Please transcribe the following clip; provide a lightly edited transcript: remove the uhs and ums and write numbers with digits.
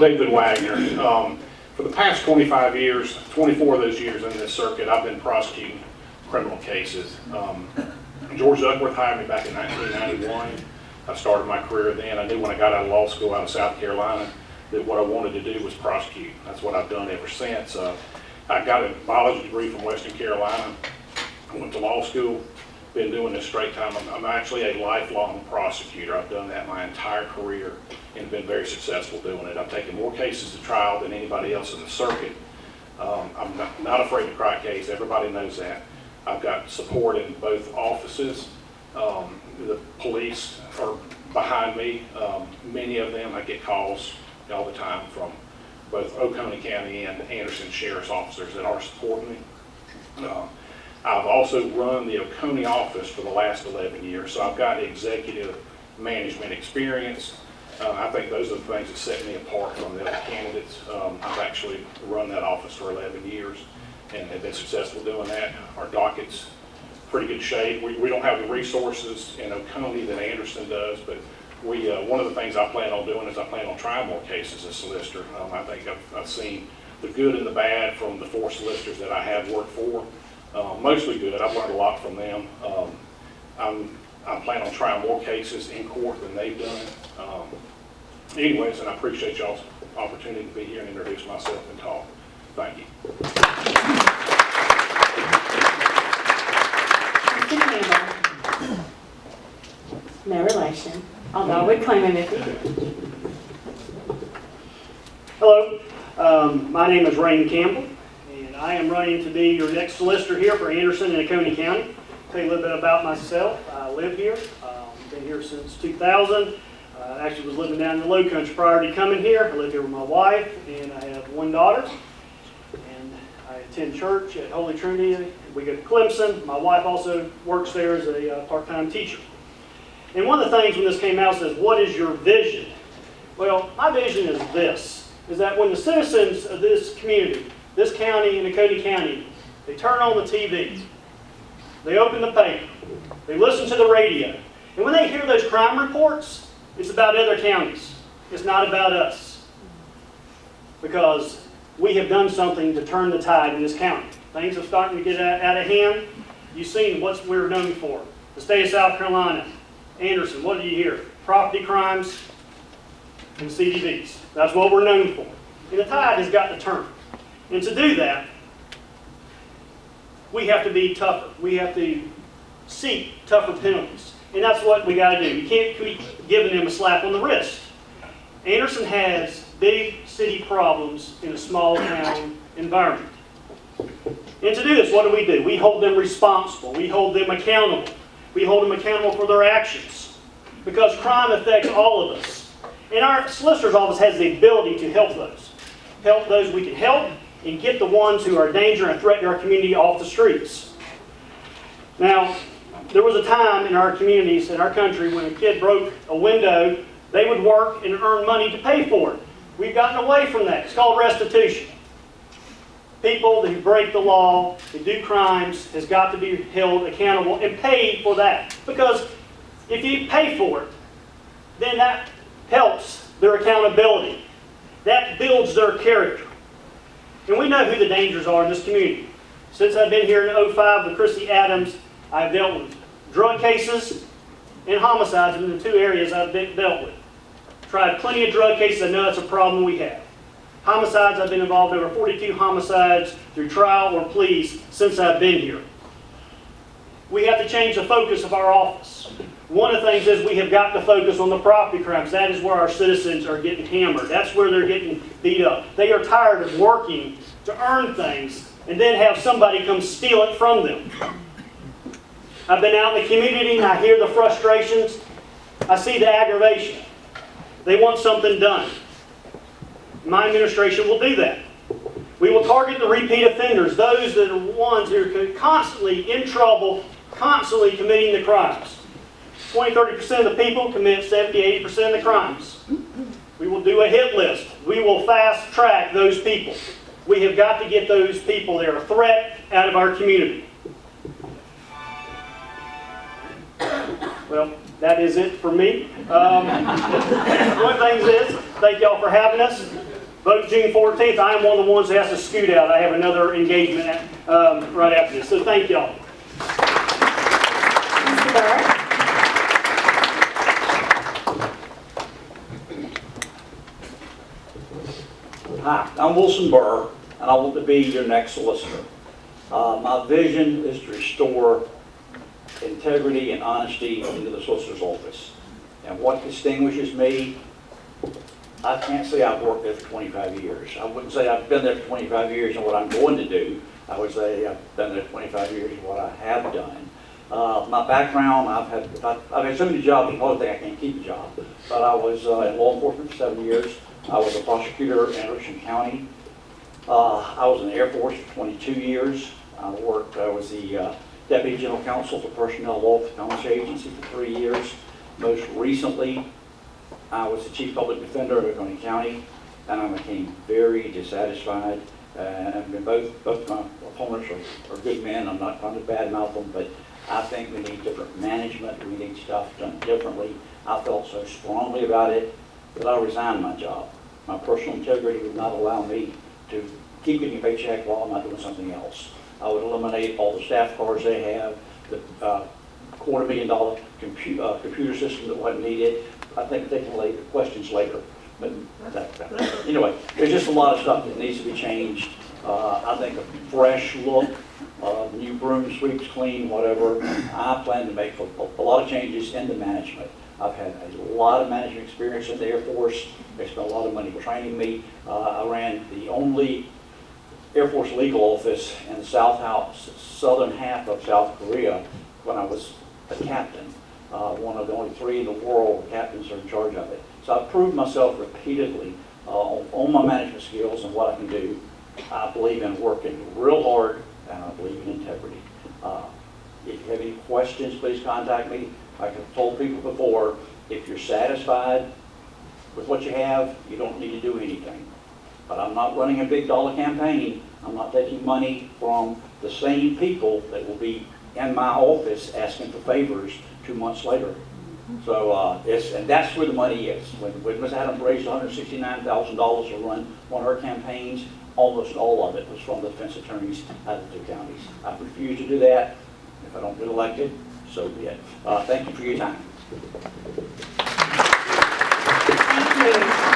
David Wagner. For the past 25 years, 24 of those years in this circuit, I've been prosecuting criminal cases. George Ocrw hired me back in 1991. I started my career then. I knew when I got out of law school out of South Carolina that what I wanted to do was prosecute. That's what I've done ever since. I got a biology degree from Western Carolina. I went to law school, been doing this straight time. I'm actually a lifelong prosecutor. I've done that my entire career and been very successful doing it. I've taken more cases to trial than anybody else in the circuit. I'm not afraid to cry a case. Everybody knows that. I've got support in both offices. The police are behind me. Many of them, I get calls all the time from both Ocrw County and Anderson Sheriff's officers that are supporting me. I've also run the Ocrw office for the last 11 years, so I've got executive management experience. I think those are the things that set me apart from the other candidates. I've actually run that office for 11 years and have been successful doing that. Our docket's pretty good shape. We don't have the resources in Ocrw that Anderson does, but one of the things I plan on doing is I plan on trying more cases as solicitor. I think I've seen the good and the bad from the 4 solicitors that I have worked for. Mostly good. I've learned a lot from them. I plan on trying more cases in court than they've done. Anyways, and I appreciate y'all's opportunity to be here and introduce myself and talk. Thank you. Mr. Campbell, no relation, although I would claim him if he did. Hello, my name is Rain Campbell, and I am running to be your next solicitor here for Anderson and Ocrw County. Tell you a little bit about myself. I live here. Been here since 2000. I actually was living down in the Low Country prior to coming here. I live here with my wife, and I have 1 daughter. And I attend church at Holy Trinity. We go to Clemson. My wife also works there as a part-time teacher. And one of the things when this came out says, what is your vision? Well, my vision is this, is that when the citizens of this community, this county and Ocrw County, they turn on the TV, they open the paper, they listen to the radio, and when they hear those crime reports, it's about other counties. It's not about us. Because we have done something to turn the tide in this county. Things are starting to get out of hand. You've seen what we're known for. The state of South Carolina, Anderson, what do you hear? Property crimes and CDVs. That's what we're known for. And the tide has got to turn. And to do that, we have to be tougher. We have to seek tougher penalties. And that's what we got to do. You can't keep giving them a slap on the wrist. Anderson has big city problems in a small town environment. And to do this, what do? We hold them responsible. We hold them accountable. We hold them accountable for their actions. Because crime affects all of us. And our solicitor's office has the ability to help those. Help those we can help and get the ones who are a danger and threaten our community off the streets. Now, there was a time in our communities, in our country, when a kid broke a window, they would work and earn money to pay for it. We've gotten away from that. It's called restitution. People who break the law, who do crimes, has got to be held accountable and paid for that. Because if you pay for it, then that helps their accountability. That builds their character. And we know who the dangers are in this community. Since I've been here in 2005 with Christy Adams, I've dealt with drug cases and homicides in the 2 areas I've dealt with. Tried plenty of drug cases. I know that's a problem we have. Homicides, I've been involved in over 42 homicides through trial or pleas since I've been here. We have to change the focus of our office. One of the things is we have got to focus on the property crimes. That is where our citizens are getting hammered. That's where they're getting beat up. They are tired of working to earn things and then have somebody come steal it from them. I've been out in the community and I hear the frustrations. I see the aggravation. They want something done. My administration will do that. We will target the repeat offenders, those that are ones who are constantly in trouble, constantly committing the crimes. 20-30% of the people commit 70-80% of the crimes. We will do a hit list. We will fast track those people. We have got to get those people that are a threat out of our community. Well, that is it for me. One of the things is, thank y'all for having us. Vote June 14th. I am one of the ones that has to scoot out. I have another engagement right after this. So thank y'all. Mr. Burr? Hi, I'm Wilson Burr, and I want to be your next solicitor. My vision is to restore integrity and honesty into the solicitor's office. And what distinguishes me, I can't say I've worked there for 25 years. I wouldn't say I've been there for 25 years and what I'm going to do. I would say I've been there 25 years and what I have done. My background, I've had so many jobs, the only thing I can't keep a job. But I was in law enforcement for 7 years. I was a prosecutor in Anderson County. I was in the Air Force for 22 years. I was the Deputy General Counsel for Personnel Law for the Commerce Agency for 3 years. Most recently, I was the Chief Public Defender of Oconee County, and I became very dissatisfied. And both my opponents are good men. I'm not trying to badmouth them, but I think we need different management. We need stuff done differently. I felt so strongly about it that I resigned my job. My personal integrity would not allow me to keep getting a paycheck while I'm not doing something else. I would eliminate all the staff cars they have, the $250,000 computer system that wasn't needed. I think they can lay the questions later. But anyway, there's just a lot of stuff that needs to be changed. I think a fresh look, new broom sweeps clean, whatever. I plan to make a lot of changes in the management. I've had a lot of management experience in the Air Force. They spent a lot of money training me. I ran the only Air Force legal office in the southern half of South Korea when I was a captain. One of the only 3 in the world captains are in charge of it. So I've proved myself repeatedly on my management skills and what I can do. I believe in working real hard, and I believe in integrity. If you have any questions, please contact me. Like I've told people before, if you're satisfied with what you have, you don't need to do anything. But I'm not running a big dollar campaign. I'm not taking money from the same people that will be in my office asking for favors 2 months later. So and that's where the money is. When Ms. Adams raised $169,000 to run one of her campaigns, almost all of it was from the defense attorneys out of the 2 counties. I've refused to do that. If I don't get elected, so be it. Thank you for your time. Thank you.